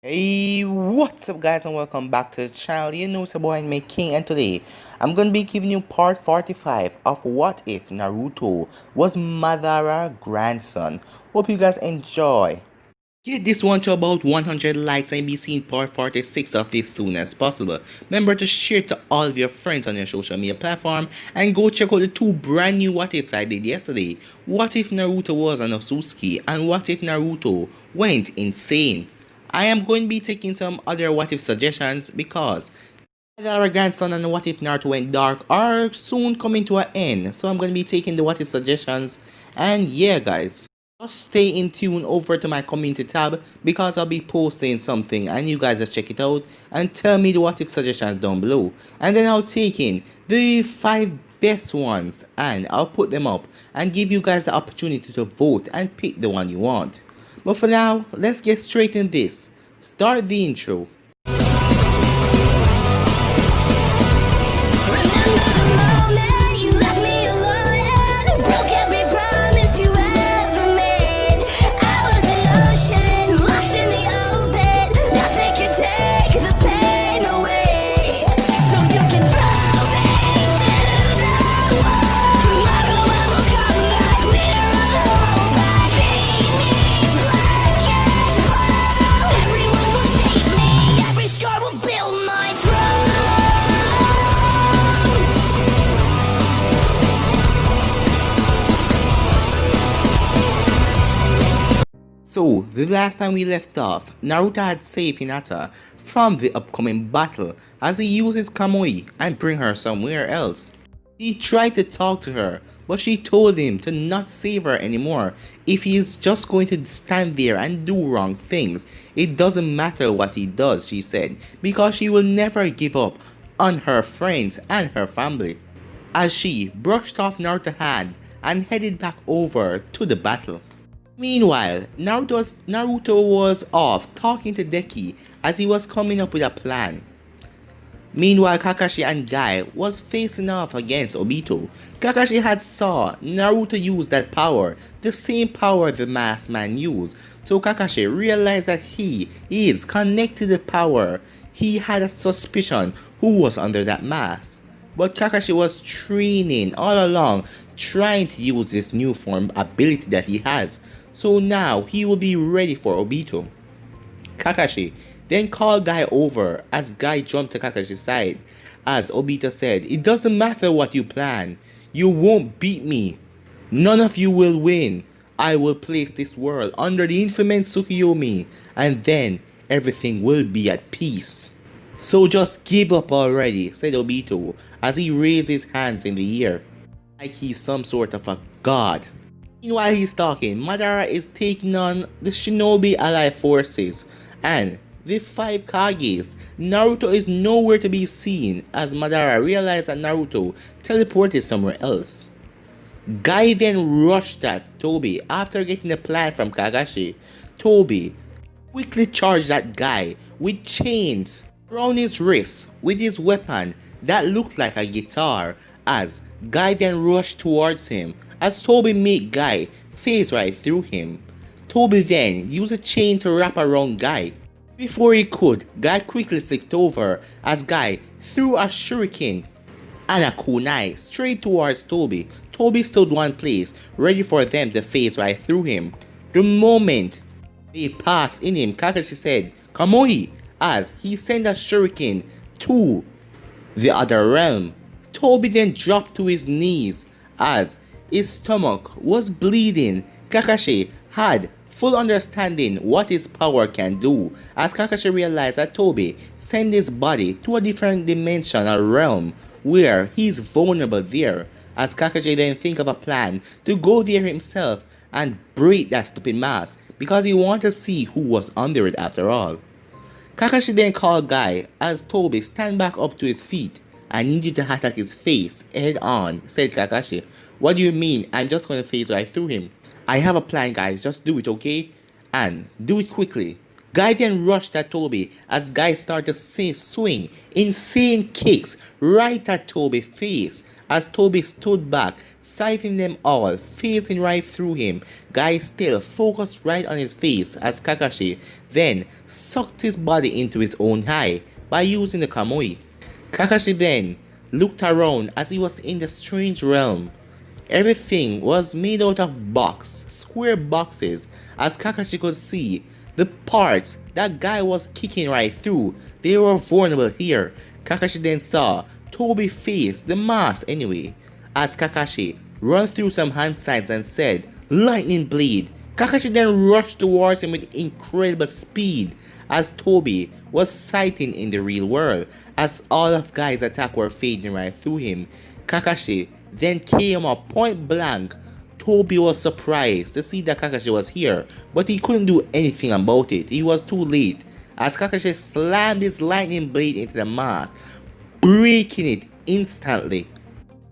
Hey, what's up guys and welcome back to the channel. You know it's your boy and King, and today I'm gonna be giving you part 45 of What If Naruto Was Madara Grandson. Hope you guys enjoy. Get this one to about 100 likes and be seeing part 46 of this soon as possible. Remember to share to all of your friends on your social media platform and go check out the two brand new what ifs I did yesterday. What if Naruto was an Osusuki and what if Naruto went insane? I am going to be taking some other what if suggestions because our grandson and what if Naruto went dark are soon coming to an end. So I'm going to be taking the what if suggestions, and yeah guys, just stay in tune over to my community tab because I'll be posting something and you guys just check it out and tell me the what if suggestions down below, and then I'll take in the 5 best ones and I'll put them up and give you guys the opportunity to vote and pick the one you want. But for now, let's get straight in this. Start the intro. So, the last time we left off, Naruto had saved Hinata from the upcoming battle as he uses Kamui and bring her somewhere else. He tried to talk to her, but she told him to not save her anymore. If he is just going to stand there and do wrong things, it doesn't matter what he does, she said, because she will never give up on her friends and her family. As she brushed off Naruto's hand and headed back over to the battle. Meanwhile, Naruto was off talking to Deki as he was coming up with a plan. Meanwhile, Kakashi and Guy was facing off against Obito. Kakashi had saw Naruto use that power, the same power the masked man used. So Kakashi realized that he is connected to the power. He had a suspicion who was under that mask. But Kakashi was training all along, trying to use this new form ability that he has. So now he will be ready for Obito. Kakashi then called Guy over as Guy jumped to Kakashi's side. As Obito said, "It doesn't matter what you plan. You won't beat me. None of you will win. I will place this world under the infamous Tsukuyomi, and then everything will be at peace. So just give up already," said Obito as he raised his hands in the air, like he's some sort of a god. Meanwhile he's talking, Madara is taking on the Shinobi Allied forces and the 5 Kages. Naruto is nowhere to be seen as Madara realized that Naruto teleported somewhere else. Guy then rushed at Tobi after getting a plan from Kakashi. Tobi quickly charged that Guy with chains around his wrists with his weapon that looked like a guitar as Guy then rushed towards him as Tobi made Guy phase right through him. Tobi then used a chain to wrap around Guy. Before he could, Guy quickly flicked over as Guy threw a shuriken and a kunai straight towards Tobi. Tobi stood one place, ready for them to phase right through him. The moment they passed in him, Kakashi said, "Kamui," as he sent a shuriken to the other realm. Tobi then dropped to his knees as his stomach was bleeding. Kakashi had full understanding what his power can do as Kakashi realized that Tobi sent his body to a different dimension or realm where he's vulnerable there, as Kakashi then think of a plan to go there himself and break that stupid mask because he wanted to see who was under it after all. Kakashi then called Guy as Tobi stand back up to his feet. "I need you to attack his face head on," said Kakashi. "What do you mean? I'm just gonna phase right through him." "I have a plan guys, just do it, okay? And do it quickly. Guy then rushed at Toby as Guy started to swing insane kicks right at Toby's face as Toby stood back, siphoning them all, facing right through him. Guy still focused right on his face as Kakashi then sucked his body into his own eye by using the Kamui. Kakashi then looked around as he was in the strange realm. Everything was made out of square boxes, as Kakashi could see. The parts that Guy was kicking right through, they were vulnerable here. Kakashi then saw Toby's face, the mask anyway, as Kakashi ran through some hand signs and said, "Lightning Blade." Kakashi then rushed towards him with incredible speed as Toby was sighting in the real world, as all of Guy's attack were fading right through him. Kakashi then came up point blank. Toby was surprised to see that Kakashi was here, but he couldn't do anything about it. He was too late, as Kakashi slammed his lightning blade into the mask, breaking it instantly.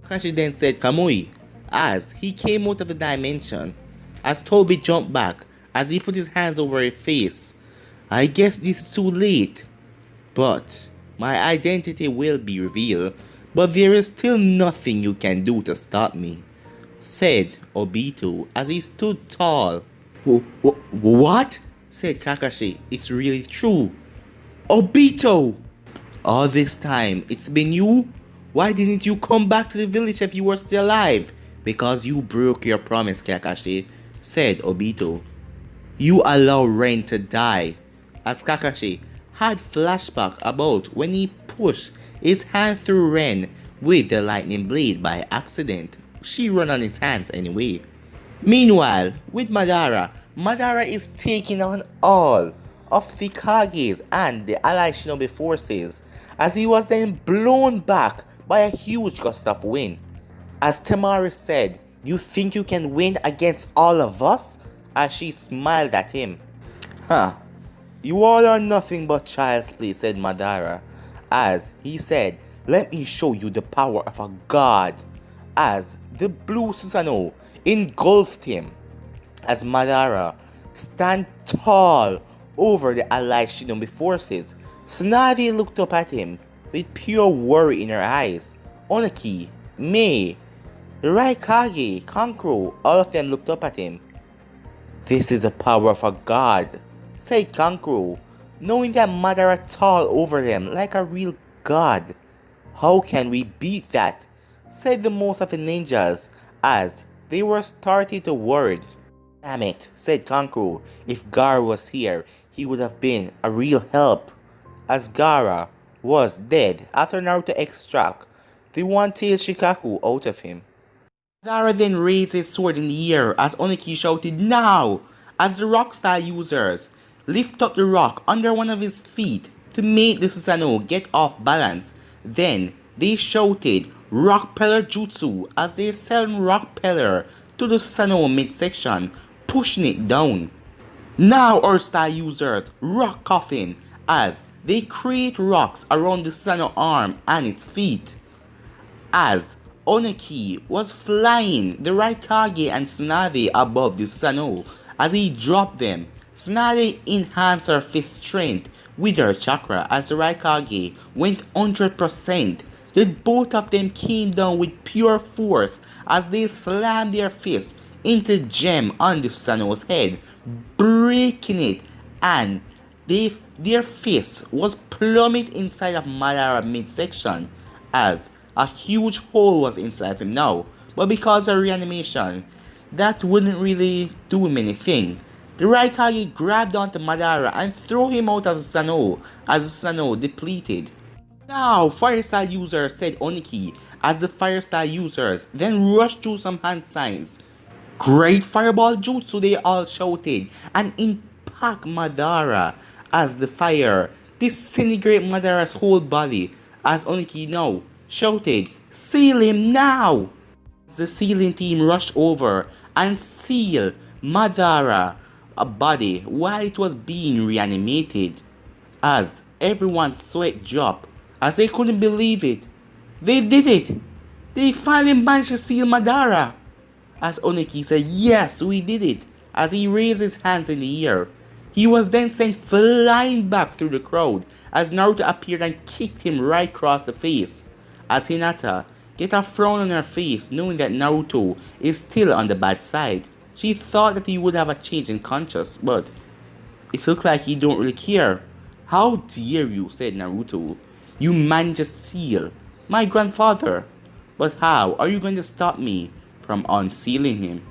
Kakashi then said Kamui as he came out of the dimension, as Toby jumped back as he put his hands over his face. "I guess this is too late, but my identity will be revealed, but there is still nothing you can do to stop me," said Obito as he stood tall. What? Said Kakashi. "It's really true. Obito! All this time, it's been you? Why didn't you come back to the village if you were still alive?" "Because you broke your promise, Kakashi," said Obito. "You allow Ren to die." As Kakashi had flashback about when he pushed his hand through Ren with the lightning blade by accident. She ran on his hands anyway. Meanwhile, with Madara, Madara is taking on all of the Kages and the allied shinobi forces, as he was then blown back by a huge gust of wind. As Temari said, "You think you can win against all of us?" as she smiled at him. "Huh, you all are nothing but child's play," said Madara, as he said, "Let me show you the power of a god," as the blue Susanoo engulfed him, as Madara stand tall over the allied shinobi forces. Tsunade looked up at him with pure worry in her eyes. Onaki, Mei, the Raikage, Kankuro, all of them looked up at him. "This is the power of a god," said Kankuro, knowing that Madara tall over them like a real god. "How can we beat that?" said the most of the ninjas, as they were starting to worry. "Damn it," said Kankuro, "if Gaara was here, he would have been a real help," as Gaara was dead after Naruto extract the one-tailed Shikaku out of him. Madara then raised his sword in the air as Oniki shouted, "Now!" as the rock style users lift up the rock under one of his feet to make the Susanoo get off balance. Then they shouted Rock Peller Jutsu as they sent Rock Peller to the Susanoo midsection, pushing it down. Now our style users Rock Coffin as they create rocks around the Susanoo arm and its feet. As Oniki was flying the Raikage and Tsunade above the Susanoo as he dropped them. Tsunade enhanced her fist strength with her chakra as the Raikage went 100%. The both of them came down with pure force as they slammed their fists into the gem on the Susanoo's head, breaking it, and their fist was plummeted inside of Madara midsection as a huge hole was inside of him now. But because of reanimation, that wouldn't really do him anything. The Raikage grabbed onto Madara and threw him out of the Susanoo as the Susanoo depleted. "Now, fire style users," said Oniki as the fire style users then rushed through some hand signs. "Great fireball jutsu," they all shouted, and impact Madara as the fire disintegrate Madara's whole body as Oniki now shouted, "Seal him now!" As the sealing team rushed over and sealed Madara a body while it was being reanimated, as everyone's sweat dropped as they couldn't believe it. They did it! They finally managed to seal Madara! As Oniki said, "Yes, we did it!" as he raised his hands in the air. He was then sent flying back through the crowd as Naruto appeared and kicked him right across the face. As Hinata get a frown on her face knowing that Naruto is still on the bad side. She thought that he would have a change in conscience, but it looked like he don't really care. How dare you, said Naruto. You managed to steal my grandfather. But how are you going to stop me from unsealing him?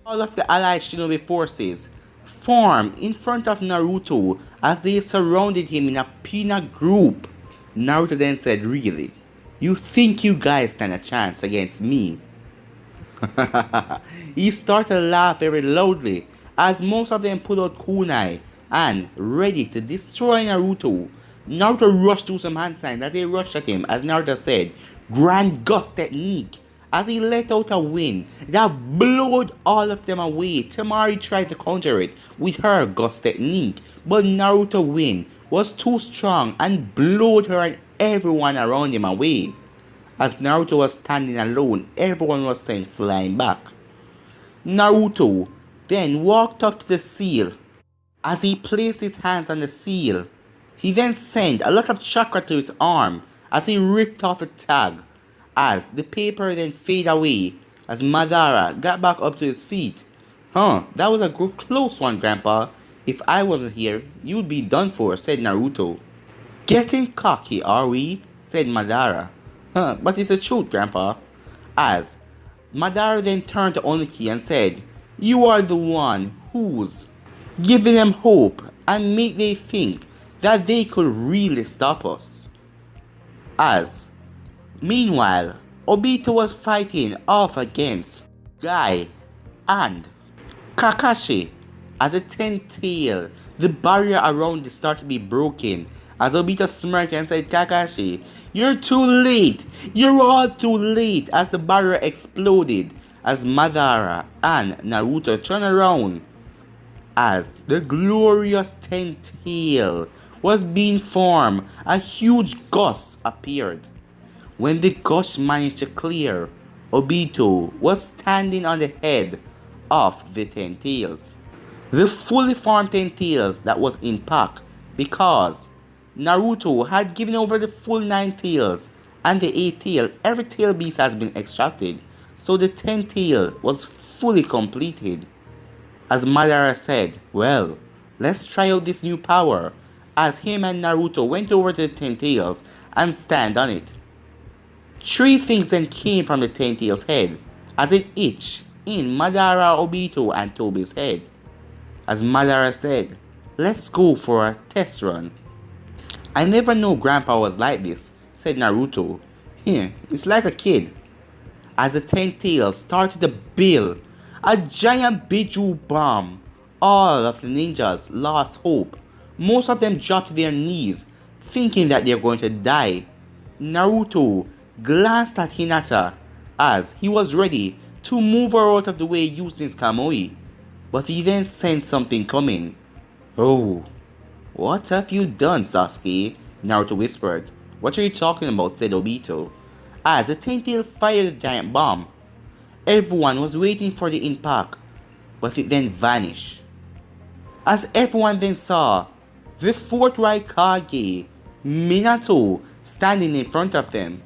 All of the allied shinobi forces formed in front of Naruto as they surrounded him in a peanut group. Naruto then said, really? You think you guys stand a chance against me? He started to laugh very loudly as most of them pulled out kunai and ready to destroy Naruto. Naruto rushed to some hand signs as they rushed at him as Naruto said, Grand Gust Technique, as he let out a wind that blew all of them away. Temari tried to counter it with her Gust Technique, but Naruto's wind was too strong and blew her and everyone around him away. As Naruto was standing alone, everyone was sent flying back. Naruto then walked up to the seal. As he placed his hands on the seal, he then sent a lot of chakra to his arm as he ripped off the tag. As the paper then faded away, as Madara got back up to his feet. That was a close one, Grandpa. If I wasn't here, you'd be done for, said Naruto. Getting cocky, are we? Said Madara. But it's the truth, Grandpa. As Madara then turned to Oniki and said, you are the one who's giving them hope and make they think that they could really stop us. As meanwhile, Obito was fighting off against Guy and Kakashi. As a 10-tail, the barrier around it started to be broken. As Obito smirked and said, Kakashi, you're too late. You're all too late. As the barrier exploded, as Madara and Naruto turned around, as the glorious 10-tail was being formed, a huge gust appeared. When the gust managed to clear, Obito was standing on the head of the 10 tails. The fully formed 10 tails that was in pack because Naruto had given over the full 9 tails and the 8 tail. Every tail beast has been extracted, so the 10 tail was fully completed. As Madara said, well, let's try out this new power, as him and Naruto went over to the 10 tails and stand on it. 3 things then came from the 10 tails head as it itched in Madara, Obito and Tobi's head. As Madara said, let's go for a test run. I never knew Grandpa was like this, said Naruto. It's like a kid. As the 10 tails started to build a giant Biju bomb, all of the ninjas lost hope. Most of them dropped to their knees, thinking that they're going to die. Naruto glanced at Hinata as he was ready to move her out of the way using his Kamui, but he then sensed something coming. Oh, what have you done, Sasuke? Naruto whispered. What are you talking about? Said Obito. As the 10-tail fired the giant bomb, everyone was waiting for the impact, but it then vanished. As everyone then saw the 4th Raikage, Minato, standing in front of them.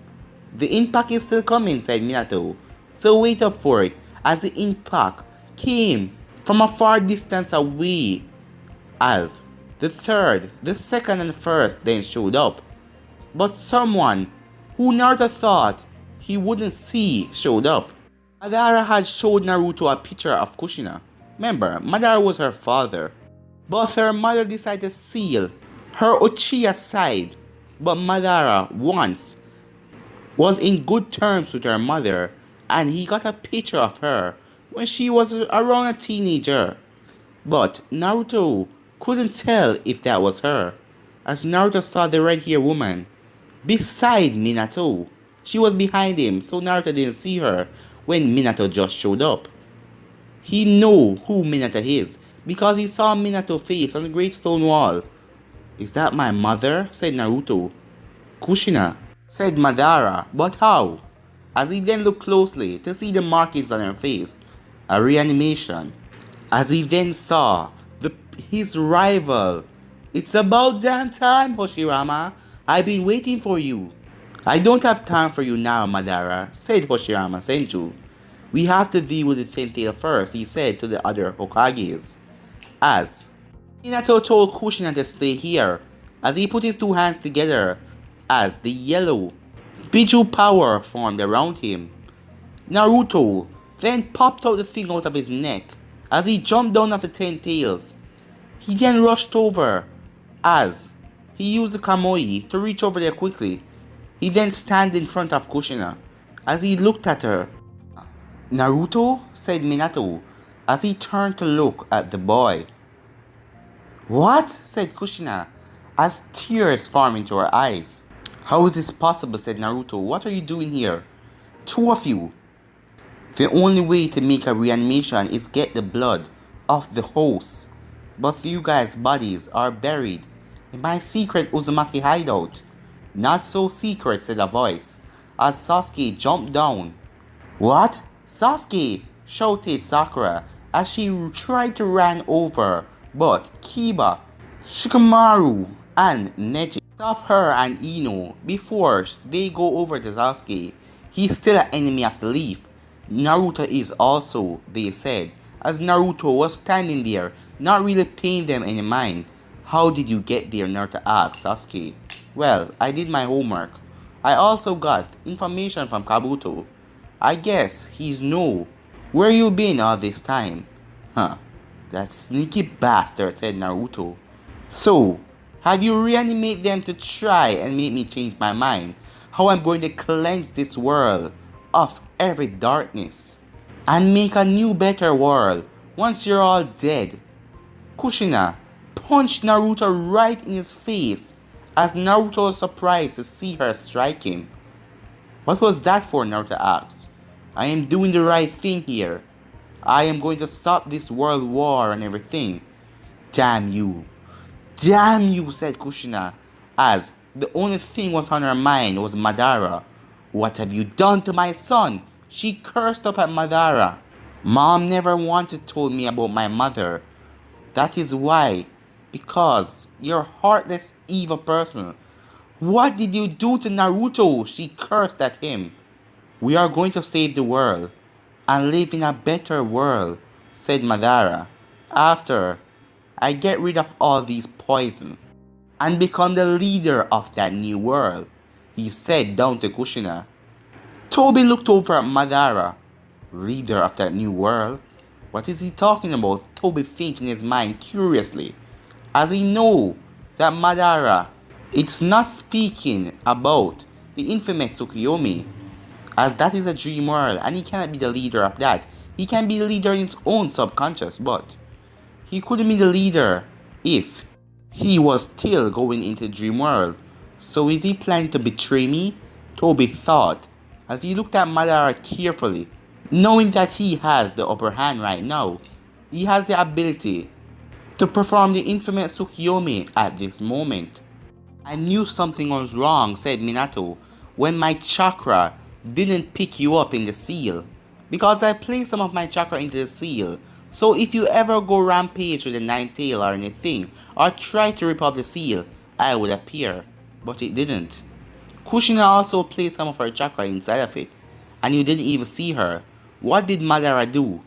The impact is still coming, said Minato, so wait up for it, as the impact came from a far distance away. As the 3rd, the 2nd and the 1st then showed up, but someone who Naruto thought he wouldn't see showed up. Madara had showed Naruto a picture of Kushina. Remember, Madara was her father, but her mother decided to seal her Uchiha side. But Madara once was in good terms with her mother, and he got a picture of her when she was around a teenager. But Naruto couldn't tell if that was her, as Naruto saw the red-haired woman beside Minato. She was behind him, so Naruto didn't see her when Minato just showed up. He knew who Minato is because he saw Minato's face on the great stone wall. Is that my mother? Said Naruto. Kushina, said Madara, but how? As he then looked closely to see the markings on her face, a reanimation. As he then saw the his rival. It's about damn time, Hoshirama. I've been waiting for you. I don't have time for you now, Madara, said Hoshirama Senju. We have to deal with the Ten-Tail first, he said to the other Hokages. As Minato told Kushina to stay here, as he put his two hands together, as the yellow Biju power formed around him. Naruto then popped out the thing out of his neck as he jumped down off the Ten Tails. He then rushed over as he used the Kamui to reach over there quickly. He then stand in front of Kushina as he looked at her. Naruto, said Minato as he turned to look at the boy. What? Said Kushina as tears formed into her eyes. How is this possible? Said Naruto. What are you doing here? Two of you. The only way to make a reanimation is get the blood of the host. But you guys' bodies are buried in my secret Uzumaki hideout. Not so secret, said a voice, as Sasuke jumped down. What? Sasuke! Shouted Sakura as she tried to run over, but Kiba, Shikamaru, and Neji stopped her and Ino before they go over to Sasuke. He's still an enemy of the leaf. Naruto is also, they said, as Naruto was standing there, not really paying them any mind. How did you get there? Naruto asked Sasuke. Well, I did my homework. I also got information from Kabuto. I guess he's know where you been all this time. Huh, that sneaky bastard, said Naruto. So, have you reanimated them to try and make me change my mind? How I'm going to cleanse this world of every darkness and make a new better world once you're all dead. Kushina punched Naruto right in his face as Naruto was surprised to see her strike him. What was that for? Naruto asked. I am doing the right thing here. I am going to stop this world war and everything. Damn you. Damn you, said Kushina, as the only thing was on her mind was Madara. What have you done to my son? She cursed up at Madara. Mom never wanted told me about my mother. That is why. Because you're a heartless, evil person. What did you do to Naruto? She cursed at him. We are going to save the world and live in a better world, said Madara. After I get rid of all these poison and become the leader of that new world, he said down to Kushina. Toby looked over at Madara. Leader of that new world? What is he talking about? Toby thinking in his mind curiously, as he know that Madara it's not speaking about the infamous Tsukuyomi, as that is a dream world and he cannot be the leader of that. He can be the leader in his own subconscious, but he couldn't be the leader if he was still going into the dream world. So is he planning to betray me? Toby thought as he looked at Madara carefully, knowing that he has the upper hand right now. He has the ability to perform the infamous Tsukuyomi at this moment. I knew something was wrong, said Minato, when my chakra didn't pick you up in the seal. Because I placed some of my chakra into the seal. So if you ever go rampage with a nine tail or anything, or try to rip off the seal, I would appear. But it didn't. Kushina also placed some of her chakra inside of it, and you didn't even see her. What did Madara do?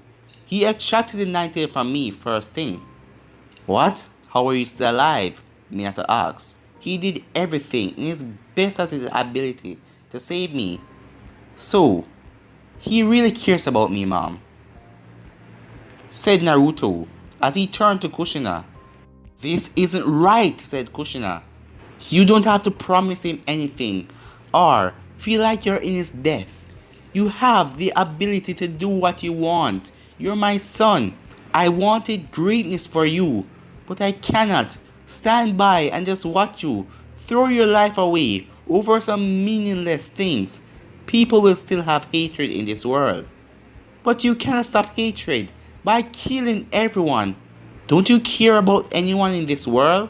He extracted the nine tail from me first thing. What? How are you still alive? Minato asked. He did everything in his best as his ability to save me. So, he really cares about me, Mom, said Naruto as he turned to Kushina. This isn't right, said Kushina. You don't have to promise him anything or feel like you're in his death. You have the ability to do what you want. You're my son. I wanted greatness for you, but I cannot stand by and just watch you throw your life away over some meaningless things. People will still have hatred in this world, but you cannot stop hatred by killing everyone. Don't you care about anyone in this world?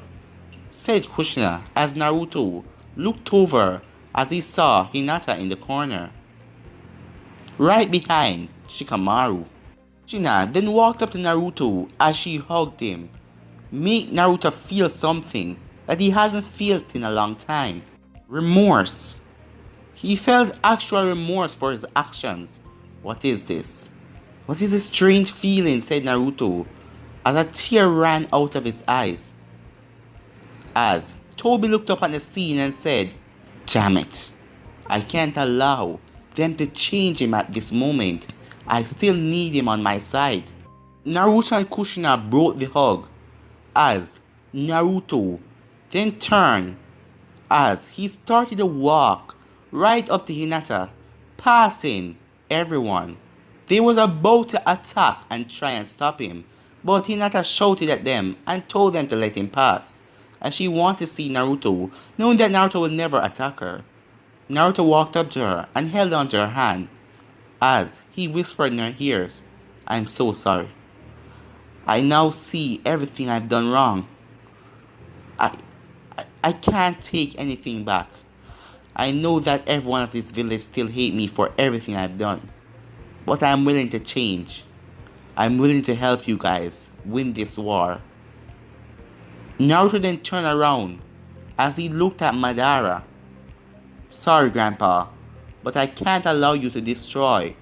Said Kushina as Naruto looked over as he saw Hinata in the corner, right behind Shikamaru. Kushina then walked up to Naruto as she hugged him. make Naruto feel something that he hasn't felt in a long time. Remorse. He felt actual remorse for his actions. What is this? What is this strange feeling? Said Naruto, as a tear ran out of his eyes. As Toby looked up at the scene and said, "Damn it. I can't allow them to change him at this moment. I still need him on my side." Naruto and Kushina broke the hug as Naruto then turned as he started to walk right up to Hinata, passing everyone. They was about to attack and try and stop him, but Hinata shouted at them and told them to let him pass, as she wanted to see Naruto, knowing that Naruto would never attack her. Naruto walked up to her and held onto her hand, as he whispered in her ears, "I'm so sorry. I now see everything I've done wrong. I, I can't take anything back. I know that everyone of this village still hate me for everything I've done. But I'm willing to change. I'm willing to help you guys win this war." Naruto then turned around as he looked at Madara. "Sorry, Grandpa, but I can't allow you to destroy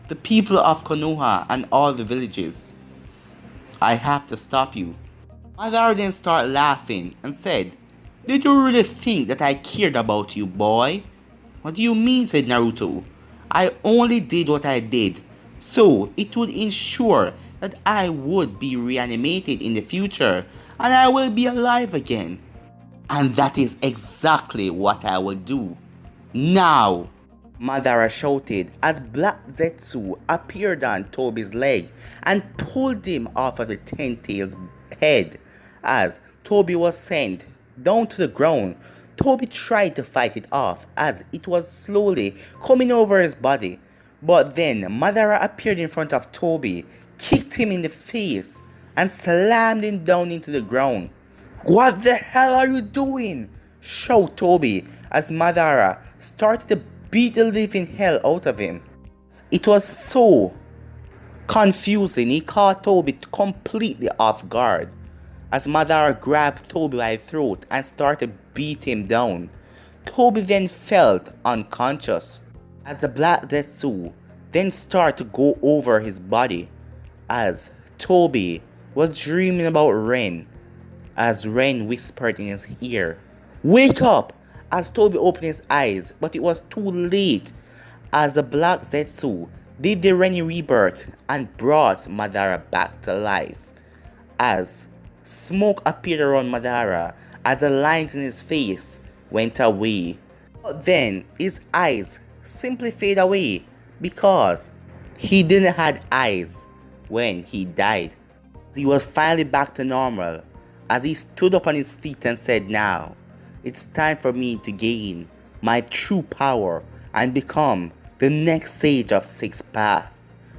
the people of Konoha and all the villages. I have to stop you." Madara then started laughing and said, "Did you really think that I cared about you, boy?" "What do you mean?" said Naruto. "I only did what I did, so it would ensure that I would be reanimated in the future and I will be alive again. And that is exactly what I will do. Now!" Madara shouted as Black Zetsu appeared on Toby's leg and pulled him off of the Ten Tails' head. As Toby was sent down to the ground, Toby tried to fight it off as it was slowly coming over his body. But then Madara appeared in front of Toby, kicked him in the face, and slammed him down into the ground. "What the hell are you doing?" shouted Toby as Madara started to beat the living hell out of him. It was so confusing. He caught Toby completely off guard as Madara grabbed Toby by the throat and started to beat him down. Toby then felt unconscious as the Black Zetsu then started to go over his body as Toby was dreaming about Ren, as Ren whispered in his ear, "Wake up!" as Toby opened his eyes, but it was too late as the Black Zetsu did the Ren rebirth and brought Madara back to life. As smoke appeared around Madara as the lines in his face went away. But then his eyes simply fade away because he didn't have eyes when he died. He was finally back to normal as he stood up on his feet and said, "Now, it's time for me to gain my true power and become the next sage of Sixth Path."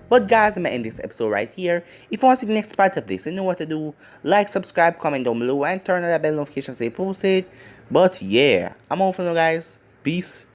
But guys, I'm gonna end this episode right here. If you want to see the next part of this, you know what to do. Like, subscribe, comment down below, and turn on that bell notification so they posted. But yeah, I'm out for now, guys. Peace.